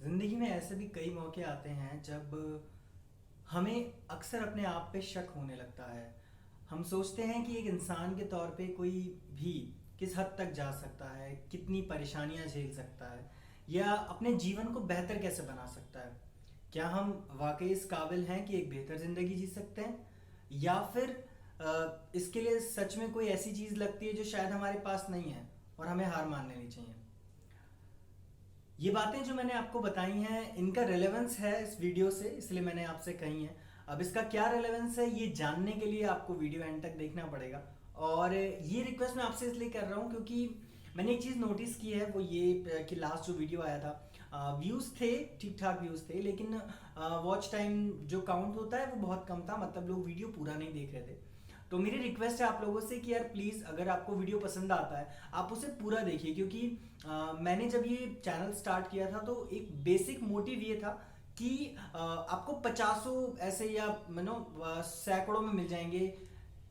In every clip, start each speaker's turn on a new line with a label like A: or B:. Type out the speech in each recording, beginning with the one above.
A: ज़िंदगी में ऐसे भी कई मौके आते हैं जब हमें अक्सर अपने आप पे शक होने लगता है। हम सोचते हैं कि एक इंसान के तौर पे कोई भी किस हद तक जा सकता है, कितनी परेशानियां झेल सकता है या अपने जीवन को बेहतर कैसे बना सकता है। क्या हम वाकई इस काबिल हैं कि एक बेहतर ज़िंदगी जी सकते हैं या फिर इसके लिए सच में कोई ऐसी चीज़ लगती है जो शायद हमारे पास नहीं है और हमें हार मान लेनी चाहिए। ये बातें जो मैंने आपको बताई हैं इनका रेलेवेंस है इस वीडियो से, इसलिए मैंने आपसे कही है। अब इसका क्या रेलेवेंस है ये जानने के लिए आपको वीडियो एंड तक देखना पड़ेगा। और ये रिक्वेस्ट मैं आपसे इसलिए कर रहा हूँ क्योंकि मैंने एक चीज़ नोटिस की है, वो ये कि लास्ट जो वीडियो आया था व्यूज़ थे, ठीक ठाक व्यूज़ थे, लेकिन वॉच टाइम जो काउंट होता है वो बहुत कम था, मतलब लोग वीडियो पूरा नहीं देख रहे थे। तो मेरी रिक्वेस्ट है आप लोगों से कि यार प्लीज़ अगर आपको वीडियो पसंद आता है आप उसे पूरा देखिए, क्योंकि मैंने जब ये चैनल स्टार्ट किया था तो एक बेसिक मोटिव ये था कि आपको पचासों ऐसे या मानो सैकड़ों में मिल जाएंगे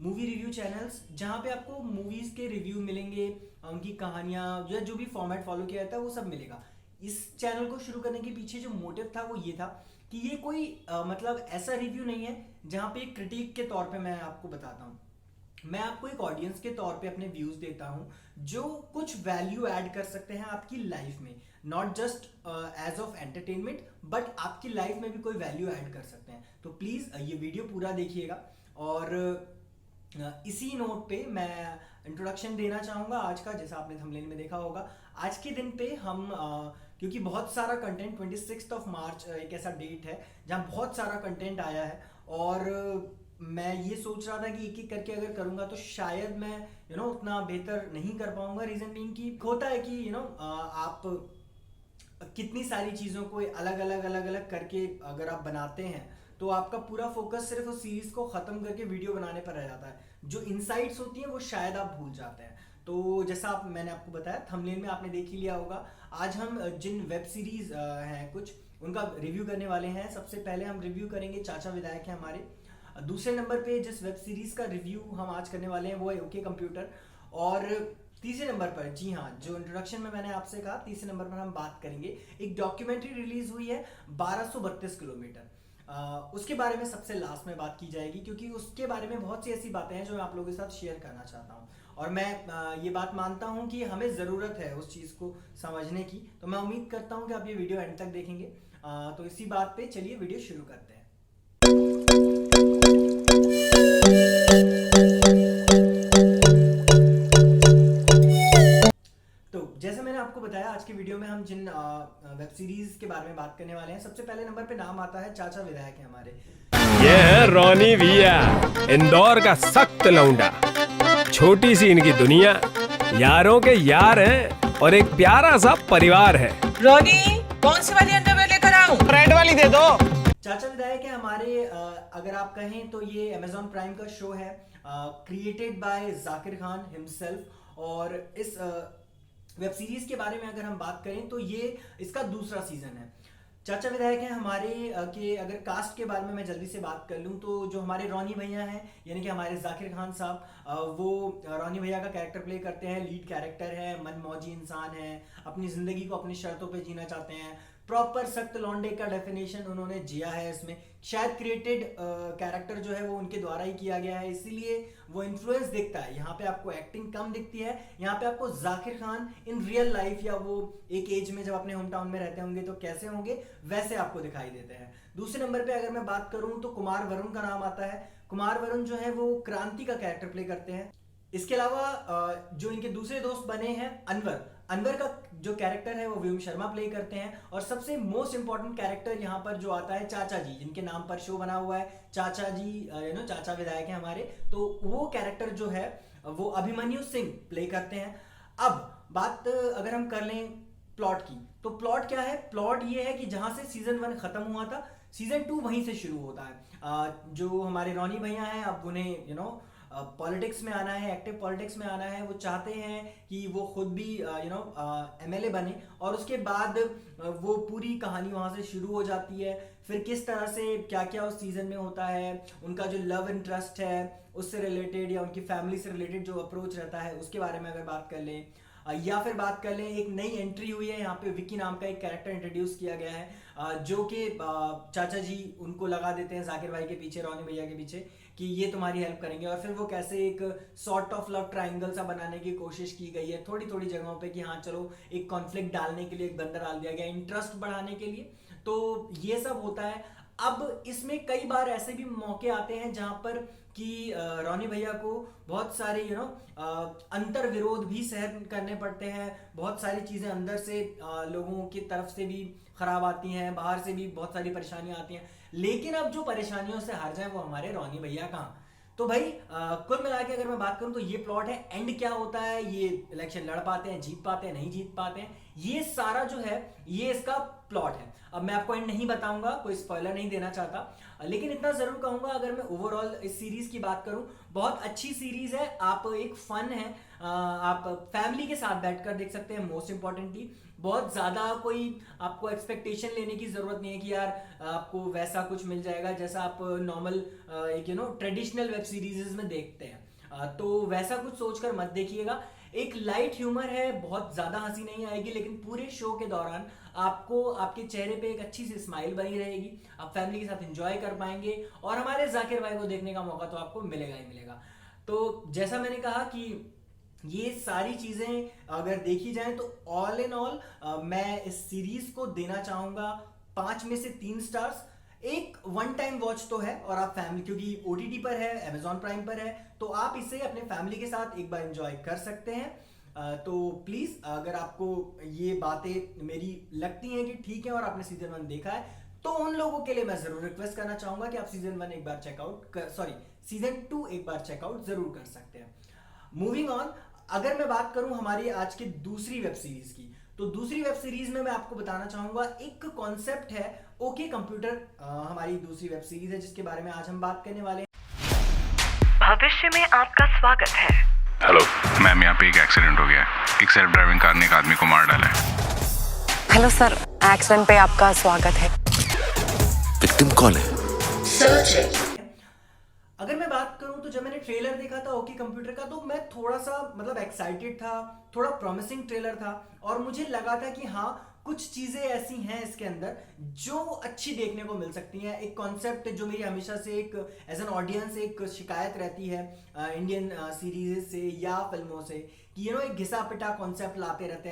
A: मूवी रिव्यू चैनल्स जहाँ पे आपको मूवीज़ के रिव्यू मिलेंगे, उनकी कहानियाँ या जो भी फॉर्मेट फॉलो किया जाता है वो सब मिलेगा। इस चैनल को शुरू करने के पीछे जो मोटिव था वो ये था कि ये कोई मतलब ऐसा रिव्यू नहीं है जहाँ पे एक क्रिटिक के तौर पे मैं आपको बताता हूँ। मैं आपको एक ऑडियंस के तौर पे अपने व्यूज देता हूँ जो कुछ वैल्यू ऐड कर सकते हैं आपकी लाइफ में, not just as of entertainment but आपकी लाइफ में भी कोई वैल्यू ऐड कर सकते हैं। तो प्लीज़ ये वीडियो पूरा देखिएगा। और इसी नोट पे मैं इंट्रोडक्शन देना चाहूँगा आज का, जैसा आपने थंबनेल में देखा होगा। आज के दिन पे हम क्योंकि बहुत सारा कंटेंट 26 मार्च एक ऐसा डेट है जहाँ बहुत सारा कंटेंट आया है और मैं ये सोच रहा था कि एक एक करके अगर करूँगा तो शायद मैं उतना बेहतर नहीं कर पाऊंगा। रीज़न बीइंग कि होता है कि आप कितनी सारी चीज़ों को अलग अलग करके अगर आप बनाते हैं तो आपका पूरा फोकस सिर्फ उस सीरीज को ख़त्म करके वीडियो बनाने पर रह जाता है। जो इनसाइट्स होती हैं वो शायद आप भूल जाते हैं। तो जैसा मैंने आपको बताया थंबनेल में आपने देख ही लिया होगा। आज हम जिन वेब सीरीज हैं कुछ उनका रिव्यू करने वाले हैं। सबसे पहले हम रिव्यू करेंगे चाचा विधायक हैं हमारे। दूसरे नंबर पे जिस वेब सीरीज का रिव्यू हम आज करने वाले हैं वो है ओके कंप्यूटर। और तीसरे नंबर पर, जी हाँ, जो इंट्रोडक्शन में मैंने आपसे कहा, तीसरे नंबर पर हम बात करेंगे एक डॉक्यूमेंट्री रिलीज हुई है 1232 किलोमीटर। उसके बारे में सबसे लास्ट में बात की जाएगी क्योंकि उसके बारे में बहुत सी ऐसी बातें हैं जो मैं आप लोगों के साथ शेयर करना चाहता हूँ। और मैं ये बात मानता हूँ कि हमें ज़रूरत है उस चीज़ को समझने की। तो मैं उम्मीद करता हूँ कि आप ये वीडियो एंड तक देखेंगे। तो इसी बात पे चलिए वीडियो शुरू करते हैं। तो जैसे मैंने आपको बताया आज के वीडियो में हम जिन वेब सीरीज के बारे में बात करने वाले हैं, सबसे पहले नंबर पे नाम आता है चाचा विधायक है हमारे।
B: ये है रोनी भैया, इंदौर का सख्त लौंडा। छोटी सी इनकी दुनिया, यारों के यार हैं और एक प्यारा सा परिवार है।
C: रोनी, कौन सी वाली अंडरवेयर लेकर आऊं?
B: रेड वाली दे दो।
A: चाचा विधायक है हमारे, अगर आप कहें तो ये अमेजॉन प्राइम का शो है, created by Zakir Khan himself. और इस वेब सीरीज के बारे में अगर हम बात करें तो ये इसका दूसरा सीजन है। चाचा विधायक हैं हमारे के अगर कास्ट के बारे में मैं जल्दी से बात कर लूँ तो जो हमारे रॉनी भैया हैं यानी कि हमारे जाकिर खान साहब, वो रॉनी भैया का कैरेक्टर प्ले करते हैं। लीड कैरेक्टर है, मनमौजी इंसान है, अपनी ज़िंदगी को अपनी शर्तों पे जीना चाहते हैं। प्रॉपर सख्त लौंडे का डेफिनेशन उन्होंने जिया है इसमें। शायद क्रिएटेड कैरेक्टर जो है वो उनके द्वारा ही किया गया है, इसीलिए वो इन्फ्लुएंस दिखता है। यहाँ पे आपको एक्टिंग कम दिखती है, यहाँ पे आपको Zakir Khan in real life या वो एक एज में जब अपने होम टाउन में रहते होंगे तो कैसे होंगे वैसे आपको दिखाई देते हैं। दूसरे नंबर पे अगर मैं बात करूं तो कुमार वरुण का नाम आता है। कुमार वरुण जो है वो क्रांति का कैरेक्टर प्ले करते हैं। इसके अलावा जो इनके दूसरे दोस्त बने हैं अनवर, अनवर का जो कैरेक्टर है वो व्योम शर्मा प्ले करते हैं। और सबसे मोस्ट इंपॉर्टेंट कैरेक्टर यहाँ पर जो आता है चाचा जी, जिनके नाम पर शो बना हुआ है चाचा जी, चाचा विधायक है हमारे। तो वो कैरेक्टर जो है वो अभिमन्यु सिंह प्ले करते हैं। अब बात अगर हम कर लें प्लॉट की, तो प्लॉट क्या है? प्लॉट ये है कि जहां से सीजन 1 खत्म हुआ था सीजन 2 वहीं से शुरू होता है। जो हमारे रॉनी भैया हैं अब उन्हें पॉलिटिक्स में आना है, एक्टिव पॉलिटिक्स में आना है। वो चाहते हैं कि वो खुद भी एमएलए बने और उसके बाद वो पूरी कहानी वहाँ से शुरू हो जाती है। फिर किस तरह से क्या क्या उस सीजन में होता है, उनका जो लव इंटरेस्ट है उससे रिलेटेड या उनकी फैमिली से रिलेटेड जो अप्रोच रहता है उसके बारे में अगर बात कर लें। या फिर बात कर लें, एक नई एंट्री हुई है यहाँ पे, विकी नाम का एक कैरेक्टर इंट्रोड्यूस किया गया है जो कि चाचा जी उनको लगा देते हैं जाकिर भाई के पीछे, रॉनी भैया के पीछे, कि ये तुम्हारी हेल्प करेंगे। और फिर वो कैसे एक सॉर्ट ऑफ लव ट्रायंगल सा बनाने की कोशिश की गई है थोड़ी थोड़ी जगहों पे, कि हाँ चलो एक कॉन्फ्लिक्ट डालने के लिए एक बंदा डाल दिया गया, इंटरेस्ट बढ़ाने के लिए। तो ये सब होता है। अब इसमें कई बार ऐसे भी मौके आते हैं जहां पर कि रॉनी भैया को बहुत सारे अंतर विरोध भी सहन करने पड़ते हैं, बहुत सारी चीजें अंदर से लोगों की तरफ से भी खराब आती हैं, बाहर से भी बहुत सारी परेशानियां आती हैं। लेकिन अब जो परेशानियों से हार जाए वो हमारे रॉनी भैया कहाँ। तो भाई कुल मिला के अगर मैं बात करूं तो ये प्लॉट है। एंड क्या होता है, ये इलेक्शन लड़ पाते हैं, जीत पाते हैं, नहीं जीत पाते हैं, ये सारा जो है ये इसका प्लॉट है। अब मैं आपको एंड नहीं बताऊंगा, कोई स्पॉइलर नहीं देना चाहता, लेकिन इतना जरूर कहूंगा, अगर मैं ओवरऑल इस सीरीज की बात करूं, बहुत अच्छी सीरीज है। आप एक फन है, आप फैमिली के साथ बैठकर देख सकते हैं। मोस्ट इंपॉर्टेंटली बहुत ज्यादा कोई आपको एक्सपेक्टेशन लेने की जरूरत नहीं है कि यार आपको वैसा कुछ मिल जाएगा जैसा आप नॉर्मल एक ट्रेडिशनल वेब सीरीज में देखते हैं। तो वैसा कुछ सोचकर मत देखिएगा। एक लाइट ह्यूमर है, बहुत ज्यादा हंसी नहीं आएगी, लेकिन पूरे शो के दौरान आपको आपके चेहरे पे एक अच्छी सी स्माइल बनी रहेगी, आप फैमिली के साथ एंजॉय कर पाएंगे, और हमारे जाकिर भाई को देखने का मौका तो आपको मिलेगा ही मिलेगा। तो जैसा मैंने कहा कि ये सारी चीजें अगर देखी जाए तो ऑल इन ऑल मैं इस सीरीज को देना चाहूंगा 5 में से 3 स्टार्स। एक वन टाइम वॉच तो है, और आप फैमिली, क्योंकि ओटीटी पर है, अमेजॉन प्राइम पर है, तो आप इसे अपने फैमिली के साथ एक बार एंजॉय कर सकते हैं। तो प्लीज अगर आपको ये बातें मेरी लगती हैं कि ठीक है और आपने सीजन 1 देखा है, तो उन लोगों के लिए मैं जरूर रिक्वेस्ट करना चाहूंगा कि आप सीजन 1 एक बार चेकआउट सीजन 2 एक बार चेकआउट जरूर कर सकते हैं। मूविंग ऑन, अगर मैं बात करूं हमारी आज की दूसरी वेब सीरीज की, तो दूसरी वेब सीरीज में मैं आपको बताना चाहूंगा एक कॉन्सेप्ट है ओके कंप्यूटर। हमारी दूसरी वेब सीरीज है जिसके बारे में आज हम बात करने वाले हैं।
D: भविष्य में आपका स्वागत है।
E: हेलो मैम, यहाँ पे एक एक्सीडेंट हो गया है। एक सेल्फ ड्राइविंग कार ने एक आदमी को मार डाला है।
D: हेलो सर, एक्सीडेंट पे आपका स्वागत है।
F: विक्टिम कौन है?
A: अगर मैं बात करूं तो जब मैंने ट्रेलर देखा था ओके कंप्यूटर का, तो मैं थोड़ा सा एक्साइटेड था, थोड़ा प्रॉमिसिंग ट्रेलर था, और मुझे लगा था कि हाँ कुछ चीजें ऐसी हैं इसके अंदर जो अच्छी देखने को मिल सकती हैं। एक कॉन्सेप्ट जो मेरी हमेशा से एक एज एन ऑडियंस एक शिकायत रहती है इंडियन सीरीज से या फिल्मों से, कि एक घिसा पिटा कॉन्सेप्ट लाते रहते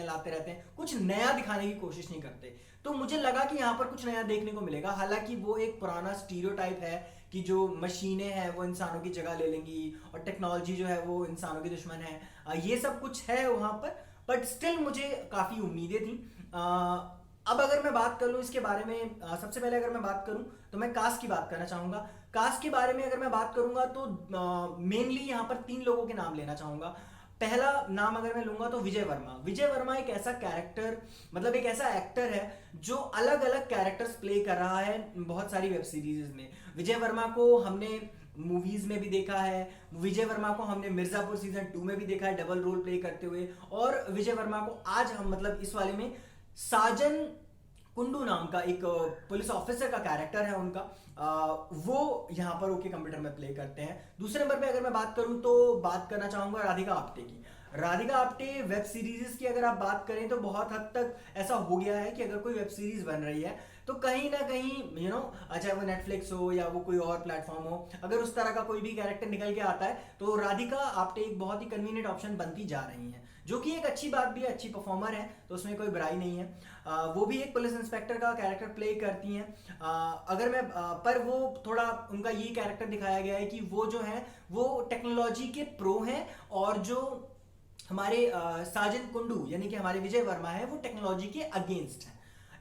A: हैं, कुछ नया दिखाने की कोशिश नहीं करते। तो मुझे लगा कि यहाँ पर कुछ नया देखने को मिलेगा। हालांकि वो एक पुराना स्टीरियोटाइप है कि जो मशीनें हैं वो इंसानों की जगह ले लेंगी, और टेक्नोलॉजी जो है वो इंसानों की दुश्मन है, ये सब कुछ है वहाँ पर, बट स्टिल मुझे काफ़ी उम्मीदें थी। अब अगर मैं बात कर लूँ इसके बारे में, सबसे पहले अगर मैं बात करूँ तो मैं कास्ट की बात करना चाहूँगा। कास्ट के बारे में अगर मैं बात करूँगा तो मेनली यहाँ पर 3 लोगों के नाम लेना चाहूँगा। पहला नाम अगर मैं लूंगा तो विजय वर्मा। विजय वर्मा एक ऐसा कैरेक्टर, एक ऐसा एक्टर है जो अलग अलग कैरेक्टर्स प्ले कर रहा है बहुत सारी वेब सीरीज में। विजय वर्मा को हमने मूवीज में भी देखा है, विजय वर्मा को हमने मिर्जापुर सीजन 2 में भी देखा है डबल रोल प्ले करते हुए, और विजय वर्मा को आज हम इस वाले में साजन कुंडू नाम का एक पुलिस ऑफिसर का कैरेक्टर है उनका, वो यहाँ पर ओके कंप्यूटर में प्ले करते हैं। दूसरे नंबर पे अगर मैं बात करूं तो बात करना चाहूंगा राधिका आप्टे की। राधिका आप्टे वेब सीरीज की अगर आप बात करें तो बहुत हद तक ऐसा हो गया है कि अगर कोई वेब सीरीज बन रही है तो कहीं ना कहीं चाहे वो नेटफ्लिक्स हो या वो कोई और प्लेटफॉर्म हो, अगर उस तरह का कोई भी कैरेक्टर निकल के आता है तो राधिका आप्टे एक बहुत ही कन्वीनियंट ऑप्शन बनती जा रही है, जो कि एक अच्छी बात भी है, अच्छी परफॉर्मर है, तो उसमें कोई बुराई नहीं है। वो भी एक पुलिस इंस्पेक्टर का कैरेक्टर प्ले करती हैं। अगर मैं पर वो थोड़ा उनका ये कैरेक्टर दिखाया गया है कि वो जो है वो टेक्नोलॉजी के प्रो हैं, और जो हमारे साजन कुंडू यानी कि हमारे विजय वर्मा है वो टेक्नोलॉजी के अगेंस्ट है।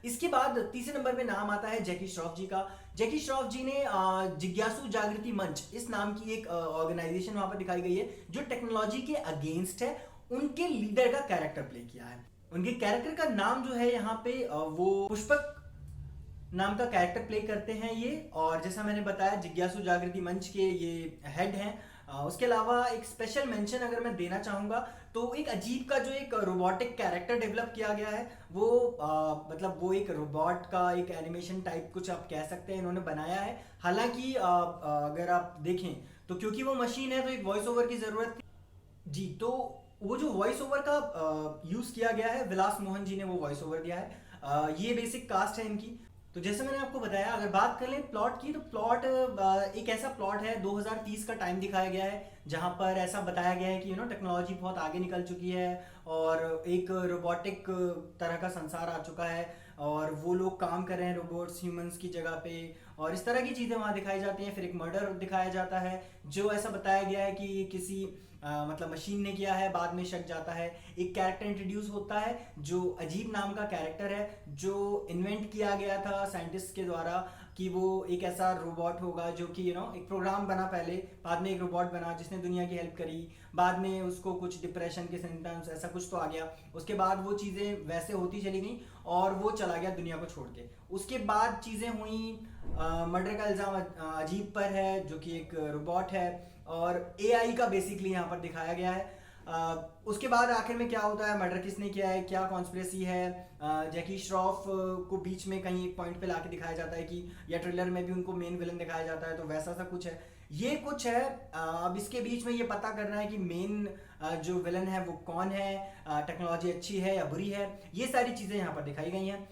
A: इसके बाद तीसरे नंबर पे नाम आता है जैकी श्रॉफ जी का। जैकी श्रॉफ जी ने जिज्ञासु जागृति मंच इस नाम की एक ऑर्गेनाइजेशन वहां पर दिखाई गई है जो टेक्नोलॉजी के अगेंस्ट है, उनके लीडर का कैरेक्टर प्ले किया है। उनके कैरेक्टर का नाम जो है यहाँ पे वो पुष्पक नाम का कैरेक्टर प्ले करते हैं ये, और जैसा मैंने बताया जिज्ञासु जागृति मंच के ये हेड हैं। उसके अलावा एक स्पेशल मेंशन अगर मैं देना चाहूंगा तो एक अजीब का जो एक रोबोटिक कैरेक्टर डेवलप किया गया है, वो वो एक रोबोट का एक एनिमेशन टाइप कुछ आप कह सकते हैं इन्होंने बनाया है। हालांकि अगर आप देखें तो क्योंकि वो मशीन है तो एक वॉइस ओवर की जरूरत थी जी, तो वो जो वॉइस ओवर का यूज किया गया है, विलास मोहन जी ने वो वॉइस ओवर दिया है। ये बेसिक कास्ट है इनकी। तो जैसे मैंने आपको बताया, अगर बात कर लें प्लॉट की, तो प्लॉट एक ऐसा प्लॉट है, 2030 का टाइम दिखाया गया है, जहां पर ऐसा बताया गया है कि टेक्नोलॉजी बहुत आगे निकल चुकी है और एक रोबोटिक तरह का संसार आ चुका है और वो लोग काम कर रहे हैं रोबोट्स ह्यूमंस की जगह पे, और इस तरह की चीज़ें वहाँ दिखाई जाती हैं। फिर एक मर्डर दिखाया जाता है जो ऐसा बताया गया है कि किसी मतलब मशीन ने किया है, बाद में शक जाता है। एक कैरेक्टर इंट्रोड्यूस होता है जो अजीब नाम का कैरेक्टर है, जो इन्वेंट किया गया था साइंटिस्ट के द्वारा कि वो एक ऐसा रोबोट होगा जो कि एक प्रोग्राम बना पहले, बाद में एक रोबोट बना जिसने दुनिया की हेल्प करी, बाद में उसको कुछ डिप्रेशन के सिम्टम्स ऐसा कुछ तो आ गया, उसके बाद वो चीज़ें वैसे होती चली गई और वो चला गया दुनिया को छोड़ के। उसके बाद चीज़ें हुई, मर्डर का इल्ज़ाम अजीब पर है जो कि एक रोबोट है और एआई का बेसिकली यहाँ पर दिखाया गया है। उसके बाद आखिर में क्या होता है, मर्डर किसने किया है, क्या कॉन्स्पिरेसी है। जैकी श्रॉफ को बीच में कहीं एक पॉइंट पे लाके दिखाया जाता है कि, या ट्रेलर में भी उनको मेन विलन दिखाया जाता है, तो वैसा सा कुछ है। ये कुछ है। अब इसके बीच में ये पता करना है कि मेन जो विलन है वो कौन है, टेक्नोलॉजी अच्छी है या बुरी है, ये सारी चीज़ें यहाँ पर दिखाई गई हैं।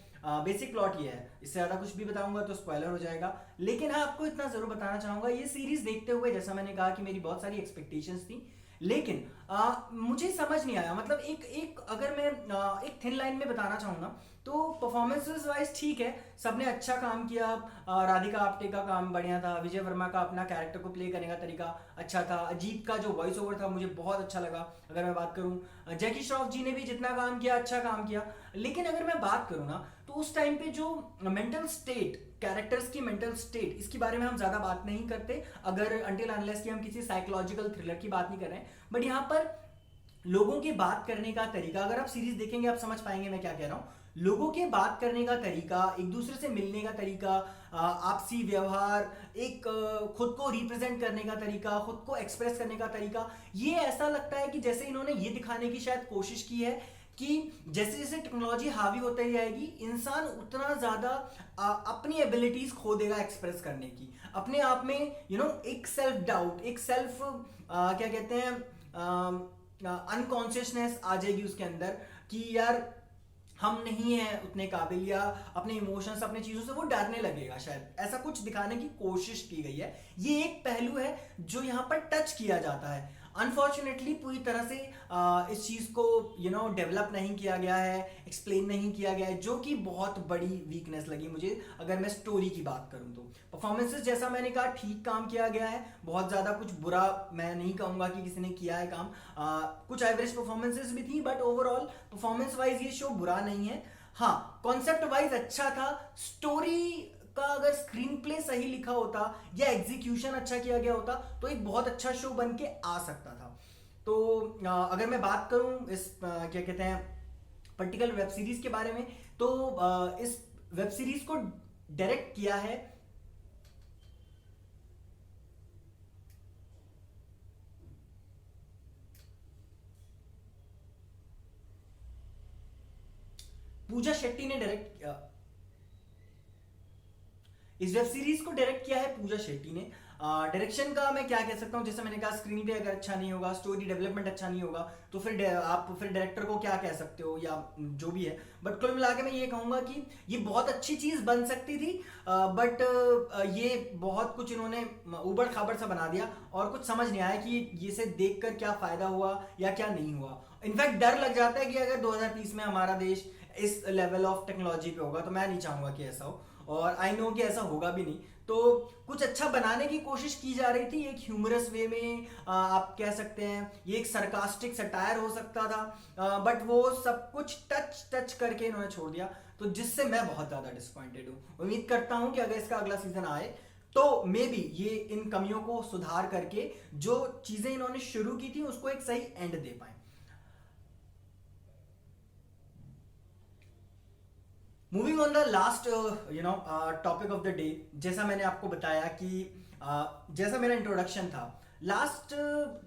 A: बेसिक प्लॉट ये है। इससे ज़्यादा कुछ भी बताऊंगा तो स्पॉइलर हो जाएगा, लेकिन हाँ आपको इतना ज़रूर बताना चाहूँगा, ये सीरीज़ देखते हुए जैसा मैंने कहा कि मेरी बहुत सारी एक्सपेक्टेशंस थी, लेकिन मुझे समझ नहीं आया। मतलब एक अगर मैं एक थिन लाइन में बताना चाहूँगा तो परफॉर्मेंसेस वाइज ठीक है, सबने अच्छा काम किया। राधिका आप्टे का काम बढ़िया था, विजय वर्मा का अपना कैरेक्टर को प्ले करने का तरीका अच्छा था, अजीब का जो वॉइस ओवर था मुझे बहुत अच्छा लगा। अगर मैं बात करूँ, जैकी श्रॉफ जी ने भी जितना काम किया अच्छा काम किया, लेकिन अगर मैं बात करूँ ना तो उस टाइम पे जो मेंटल स्टेट, कैरेक्टर्स की मेंटल स्टेट, इसके बारे में हम ज्यादा बात नहीं करते अगर अनटिल अनलेस कि हम किसी साइकोलॉजिकल थ्रिलर की बात नहीं कर रहे हैं। बट यहाँ पर लोगों के बात करने का तरीका, अगर आप सीरीज देखेंगे आप समझ पाएंगे मैं क्या कह रहा हूँ। लोगों के बात करने का तरीका, एक दूसरे से मिलने का तरीका, आपसी व्यवहार, एक खुद को रिप्रेजेंट करने का तरीका, खुद को एक्सप्रेस करने का तरीका, ये ऐसा लगता है कि जैसे इन्होंने ये दिखाने की शायद कोशिश की है कि जैसे जैसे टेक्नोलॉजी हावी होती जाएगी, इंसान उतना ज्यादा अपनी एबिलिटीज खो देगा एक्सप्रेस करने की, अपने आप में एक सेल्फ डाउट, एक सेल्फ क्या कहते हैं अनकॉन्शियसनेस आ जाएगी उसके अंदर कि यार हम नहीं है उतने काबिल, या अपने इमोशंस, अपने चीजों से वो डरने लगेगा। शायद ऐसा कुछ दिखाने की कोशिश की गई है। ये एक पहलू है जो यहाँ पर टच किया जाता है। अनफॉर्चुनेटली पूरी तरह से इस चीज को डेवलप नहीं किया गया है, एक्सप्लेन नहीं किया गया है, जो कि बहुत बड़ी वीकनेस लगी मुझे। अगर मैं स्टोरी की बात करूं तो परफॉर्मेंसेस जैसा मैंने कहा ठीक काम किया गया है, बहुत ज्यादा कुछ बुरा मैं नहीं कहूंगा कि किसी ने किया है काम। कुछ एवरेज परफॉर्मेंसेस भी थी, बट ओवरऑल परफॉर्मेंस वाइज ये शो बुरा नहीं है। हाँ, कॉन्सेप्ट वाइज अच्छा था। स्टोरी का अगर स्क्रीन प्ले सही लिखा होता या एग्जीक्यूशन अच्छा किया गया होता तो एक बहुत अच्छा शो बन के आ सकता था। तो अगर मैं बात करूं इस क्या कहते हैं पर्टिकुलर वेब सीरीज के बारे में, तो इस वेब सीरीज को डायरेक्ट किया है पूजा शेट्टी ने डायरेक्ट किया। इस वेब सीरीज को डायरेक्ट किया है पूजा शेट्टी ने। डायरेक्शन का मैं क्या कह सकता हूँ, जैसे मैंने कहा स्क्रीन पे अगर अच्छा नहीं होगा, स्टोरी डेवलपमेंट अच्छा नहीं होगा, तो फिर आप फिर डायरेक्टर को क्या कह सकते हो या जो भी है। बट कुल मिला के मैं ये कहूँगा कि ये बहुत अच्छी चीज़ बन सकती थी, बट ये बहुत कुछ इन्होंने उबड़ खाबड़ सा बना दिया और कुछ समझ नहीं आया कि ये से देख कर क्या फ़ायदा हुआ या क्या नहीं हुआ। इनफैक्ट डर लग जाता है कि अगर 2030 में हमारा देश इस लेवल ऑफ टेक्नोलॉजी पे होगा तो मैं नहीं चाहूँगा कि ऐसा हो, और आई नो कि ऐसा होगा भी नहीं। तो कुछ अच्छा बनाने की कोशिश की जा रही थी, एक ह्यूमरस वे में आप कह सकते हैं, ये एक सरकास्टिक सटायर हो सकता था, बट वो सब कुछ टच करके इन्होंने छोड़ दिया, तो जिससे मैं बहुत ज़्यादा डिसअपॉइंटेड हूँ। उम्मीद करता हूँ कि अगर इसका अगला सीजन आए तो मे बी ये इन कमियों को सुधार करके जो चीज़ें इन्होंने शुरू की थी उसको एक सही एंड दे पाए। Moving on the last topic of the day, जैसा मैंने आपको बताया कि जैसा मेरा इंट्रोडक्शन था, लास्ट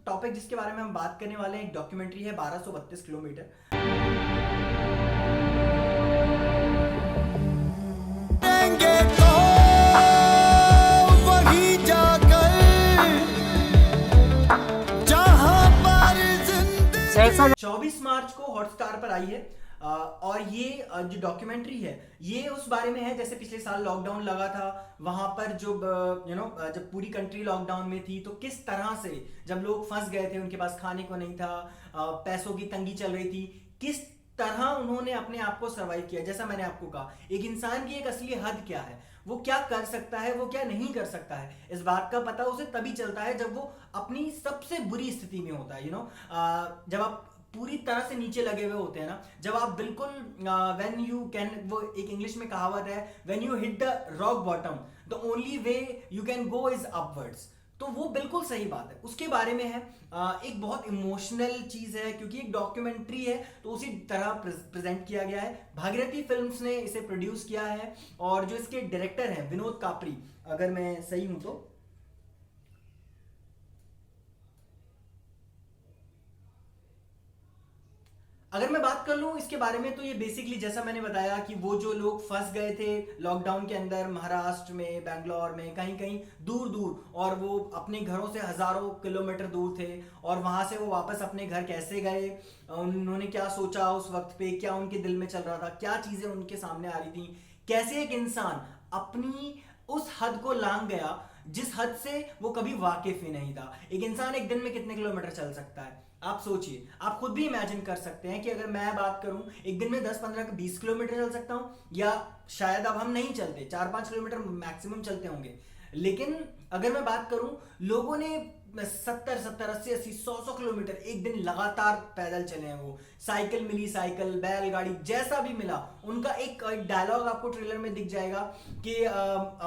A: टॉपिक जिसके बारे में हम बात करने वाले हैं एक डॉक्यूमेंट्री है 1232 किलोमीटर।
D: सर
G: सजा।
A: 24 मार्च को हॉटस्टार पर आई है और ये जो डॉक्यूमेंट्री है ये उस बारे में है जैसे पिछले साल लॉकडाउन लगा था, वहां पर जो जब पूरी कंट्री लॉकडाउन में थी तो किस तरह से जब लोग फंस गए थे, उनके पास खाने को नहीं था, पैसों की तंगी चल रही थी, किस तरह उन्होंने अपने आप को सर्वाइव किया। जैसा मैंने आपको कहा, एक इंसान की एक असली हद क्या है, वो क्या कर सकता है, वो क्या नहीं कर सकता है, इस बात का पता उसे तभी चलता है जब वो अपनी सबसे बुरी स्थिति में होता है। जब आप पूरी तरह से नीचे लगे हुए होते हैं ना, जब आप बिल्कुल व्हेन यू कैन, वो एक इंग्लिश में कहावत है, when you hit the rock bottom the only way you can go is upwards. तो वो बिल्कुल सही बात है, उसके बारे में है। एक बहुत इमोशनल चीज है क्योंकि एक डॉक्यूमेंट्री है तो उसी तरह प्रेजेंट किया गया है। भागीरथी फिल्म्स ने इसे प्रोड्यूस किया है और जो इसके डायरेक्टर हैं विनोद कापरी, अगर मैं सही हूं तो, अगर मैं बात कर लूं इसके बारे में तो ये बेसिकली जैसा मैंने बताया कि वो जो लोग फंस गए थे लॉकडाउन के अंदर महाराष्ट्र में, बैंगलोर में, कहीं कहीं दूर दूर, और वो अपने घरों से हजारों किलोमीटर दूर थे, और वहां से वो वापस अपने घर कैसे गए, उन्होंने क्या सोचा उस वक्त पे, क्या उनके दिल में चल रहा था, क्या चीजें उनके सामने आ रही थी, कैसे एक इंसान अपनी उस हद को लांघ गया जिस हद से वो कभी वाकिफ ही नहीं था। एक इंसान एक दिन में कितने किलोमीटर चल सकता है आप सोचिए, आप खुद भी इमेजिन कर सकते हैं कि अगर मैं बात करूं एक दिन में 10, 15, 20 किलोमीटर चल सकता हूं, या शायद अब हम नहीं चलते, 4-5 किलोमीटर मैक्सिमम चलते होंगे। लेकिन अगर मैं बात करूं, लोगों ने 70, 80, 100 किलोमीटर एक दिन लगातार पैदल चले हैं। वो साइकिल मिली, साइकिल, बैलगाड़ी, जैसा भी मिला, उनका एक डायलॉग आपको ट्रेलर में दिख जाएगा कि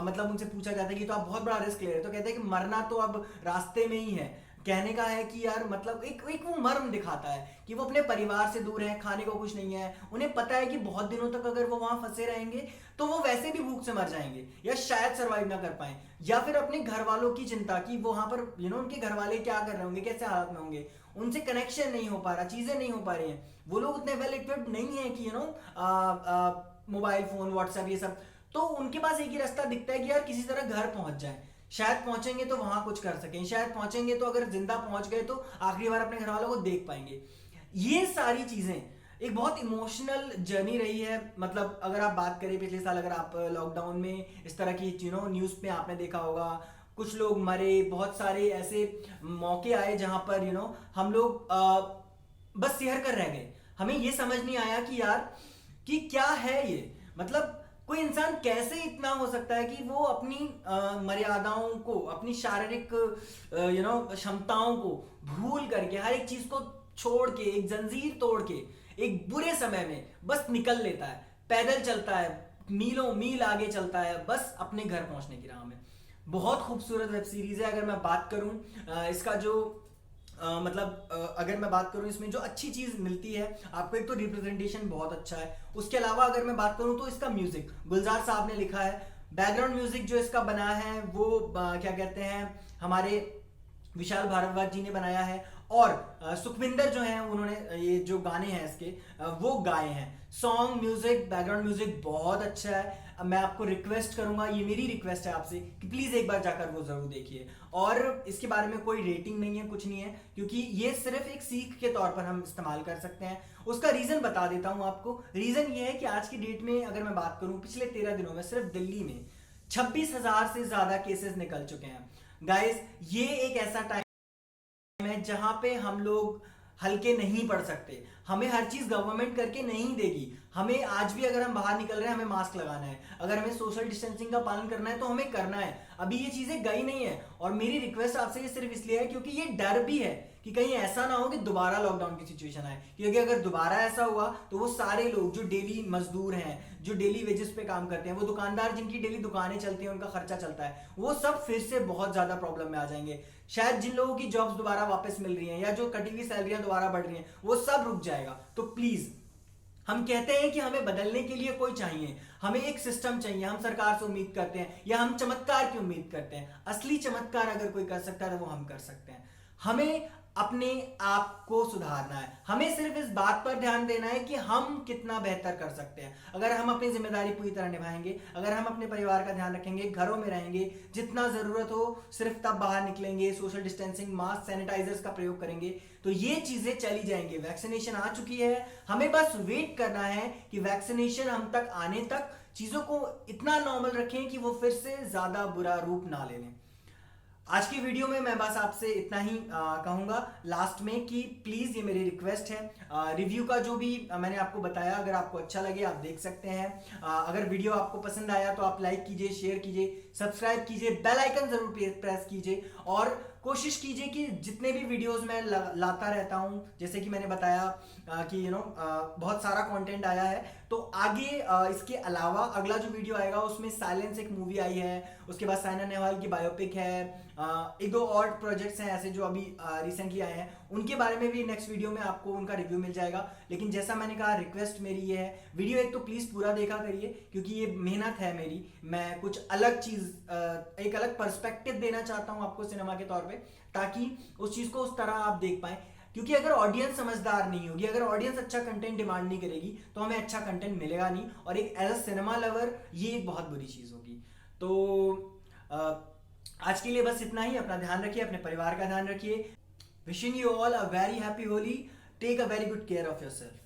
A: मतलब उनसे पूछा जाता है कि तो आप बहुत बड़ा रिस्क ले रहे हैं, तो कहते हैं कि मरना तो अब रास्ते में ही है। कहने का है कि यार मतलब एक वो मर्म दिखाता है कि वो अपने परिवार से दूर है, खाने को कुछ नहीं है, उन्हें पता है कि बहुत दिनों तक अगर वो वहां फंसे रहेंगे तो वो वैसे भी भूख से मर जाएंगे या शायद सरवाइव ना कर पाए, या फिर अपने घर वालों की चिंता कि वहां पर उनके घर वाले क्या कर रहे होंगे, कैसे हालत में होंगे, उनसे कनेक्शन नहीं हो पा रहा, चीजें नहीं हो पा रही हैं, वो लोग उतने वेल इक्विप्ड नहीं है कि मोबाइल फोन, व्हाट्सएप, ये सब। तो उनके पास एक ही रास्ता दिखता है कि यार किसी तरह घर पहुंच जाए, शायद पहुंचेंगे तो वहां कुछ कर सकें, शायद पहुंचेंगे तो अगर जिंदा पहुंच गए तो आखिरी बार अपने घर वालों को देख पाएंगे। ये सारी चीजें एक बहुत इमोशनल जर्नी रही है। मतलब अगर आप बात करें पिछले साल, अगर आप लॉकडाउन में इस तरह की न्यूज में आपने देखा होगा, कुछ लोग मरे, बहुत सारे ऐसे मौके आए जहां पर हम लोग बस शेयर कर रह गए। हमें ये समझ नहीं आया कि यार कि क्या है ये, मतलब कोई इंसान कैसे इतना हो सकता है कि वो अपनी मर्यादाओं को, अपनी शारीरिक क्षमताओं को भूल करके, हर एक चीज को छोड़ के, एक जंजीर तोड़ के एक बुरे समय में बस निकल लेता है, पैदल चलता है, मीलों मील आगे चलता है, बस अपने घर पहुंचने की राह में। बहुत खूबसूरत वेब सीरीज है। अगर मैं बात करूं इसका जो अगर मैं बात करूं इसमें जो अच्छी चीज मिलती है आपको, एक तो रिप्रेजेंटेशन बहुत अच्छा है, उसके अलावा अगर मैं बात करूं तो इसका म्यूजिक गुलजार साहब ने लिखा है, बैकग्राउंड म्यूजिक जो इसका बना है वो क्या कहते हैं, हमारे विशाल भारद्वाज जी ने बनाया है, और सुखविंदर जो हैं उन्होंने ये जो गाने हैं इसके वो गाए हैं। सॉन्ग, म्यूजिक, बैकग्राउंड म्यूजिक बहुत अच्छा है। मैं आपको रिक्वेस्ट करूंगा, ये मेरी रिक्वेस्ट है आपसे कि प्लीज एक बार जाकर वो जरूर देखिए। और इसके बारे में कोई रेटिंग नहीं है, कुछ नहीं है, क्योंकि ये सिर्फ एक सीख के तौर पर हम इस्तेमाल कर सकते हैं। उसका रीजन बता देता हूं आपको। रीजन ये है कि आज की डेट में अगर मैं बात करूं, पिछले 13 दिनों में सिर्फ दिल्ली में 26,000 से ज्यादा केसेस निकल चुके हैं। गाइस, ये एक ऐसा टाइम है जहां पे हम लोग हल्के नहीं पड़ सकते। हमें हर चीज गवर्नमेंट करके नहीं देगी। हमें आज भी अगर हम बाहर निकल रहे हैं हमें मास्क लगाना है, अगर हमें सोशल डिस्टेंसिंग का पालन करना है तो हमें करना है। अभी ये चीजें गई नहीं है, और मेरी रिक्वेस्ट आपसे ये सिर्फ इसलिए है क्योंकि ये डर भी है कि कहीं ऐसा ना हो कि दोबारा लॉकडाउन की सिचुएशन आए, क्योंकि अगर दोबारा ऐसा हुआ तो वो सारे लोग जो डेली मजदूर हैं, जो डेली वेजेस पे काम करते हैं, वो दुकानदार जिनकी डेली दुकानें चलती हैं, उनका खर्चा चलता है, वो सब फिर से बहुत ज्यादा प्रॉब्लम में आ जाएंगे। शायद जिन लोगों की जॉब्स दोबारा वापस मिल रही हैं या जो कटी हुई सैलरियां दोबारा बढ़ रही हैं, वो सब रुक जाएगा। तो प्लीज, हम कहते हैं कि हमें बदलने के लिए कोई चाहिए, हमें एक सिस्टम चाहिए, हम सरकार से उम्मीद करते हैं या हम चमत्कार की उम्मीद करते हैं। असली चमत्कार अगर कोई कर सकता है तो वो हम कर सकते हैं। हमें अपने आप को सुधारना है। हमें सिर्फ इस बात पर ध्यान देना है कि हम कितना बेहतर कर सकते हैं। अगर हम अपनी जिम्मेदारी पूरी तरह निभाएंगे, अगर हम अपने परिवार का ध्यान रखेंगे, घरों में रहेंगे, जितना जरूरत हो सिर्फ तब बाहर निकलेंगे, सोशल डिस्टेंसिंग, मास्क, सैनिटाइजर्स का प्रयोग करेंगे, तो ये चीजें चली जाएंगी। वैक्सीनेशन आ चुकी है, हमें बस वेट करना है कि वैक्सीनेशन हम तक आने तक चीजों को इतना नॉर्मल रखें कि वो फिर से ज्यादा बुरा रूप ना ले लें। आज की वीडियो में मैं बस आपसे इतना ही कहूंगा लास्ट में कि प्लीज ये मेरी रिक्वेस्ट है, रिव्यू का जो भी मैंने आपको बताया, अगर आपको अच्छा लगे आप देख सकते हैं। अगर वीडियो आपको पसंद आया तो आप लाइक कीजिए, शेयर कीजिए, सब्सक्राइब कीजिए, बेल आइकन जरूर प्रेस कीजिए और कोशिश कीजिए कि जितने भी वीडियोस मैं लाता रहता हूं, जैसे कि मैंने बताया कि बहुत सारा कंटेंट आया है, तो आगे इसके अलावा अगला जो वीडियो आएगा उसमें साइलेंस एक मूवी आई है, उसके बाद साइना नेहवाल की बायोपिक है, एक दो और प्रोजेक्ट्स हैं ऐसे जो अभी रिसेंटली आए हैं, उनके बारे में भी नेक्स्ट वीडियो में आपको उनका रिव्यू मिल जाएगा। लेकिन जैसा मैंने कहा, रिक्वेस्ट मेरी ये है, वीडियो एक तो प्लीज पूरा देखा करिए क्योंकि ये मेहनत है मेरी, मैं कुछ अलग चीज, एक अलग पर्सपेक्टिव देना चाहता हूं आपको सिनेमा के तौर पे, ताकि उस चीज को उस तरह आप देख पाए। क्योंकि अगर ऑडियंस समझदार नहीं होगी, अगर ऑडियंस अच्छा कंटेंट डिमांड नहीं करेगी तो हमें अच्छा कंटेंट मिलेगा नहीं, और एक एज अ सिनेमा लवर ये एक बहुत बुरी चीज होगी। तो आज के लिए बस इतना ही। अपना ध्यान रखिए, अपने परिवार का ध्यान रखिए। Wishing you all a very happy Holi. Take a very good care of yourself.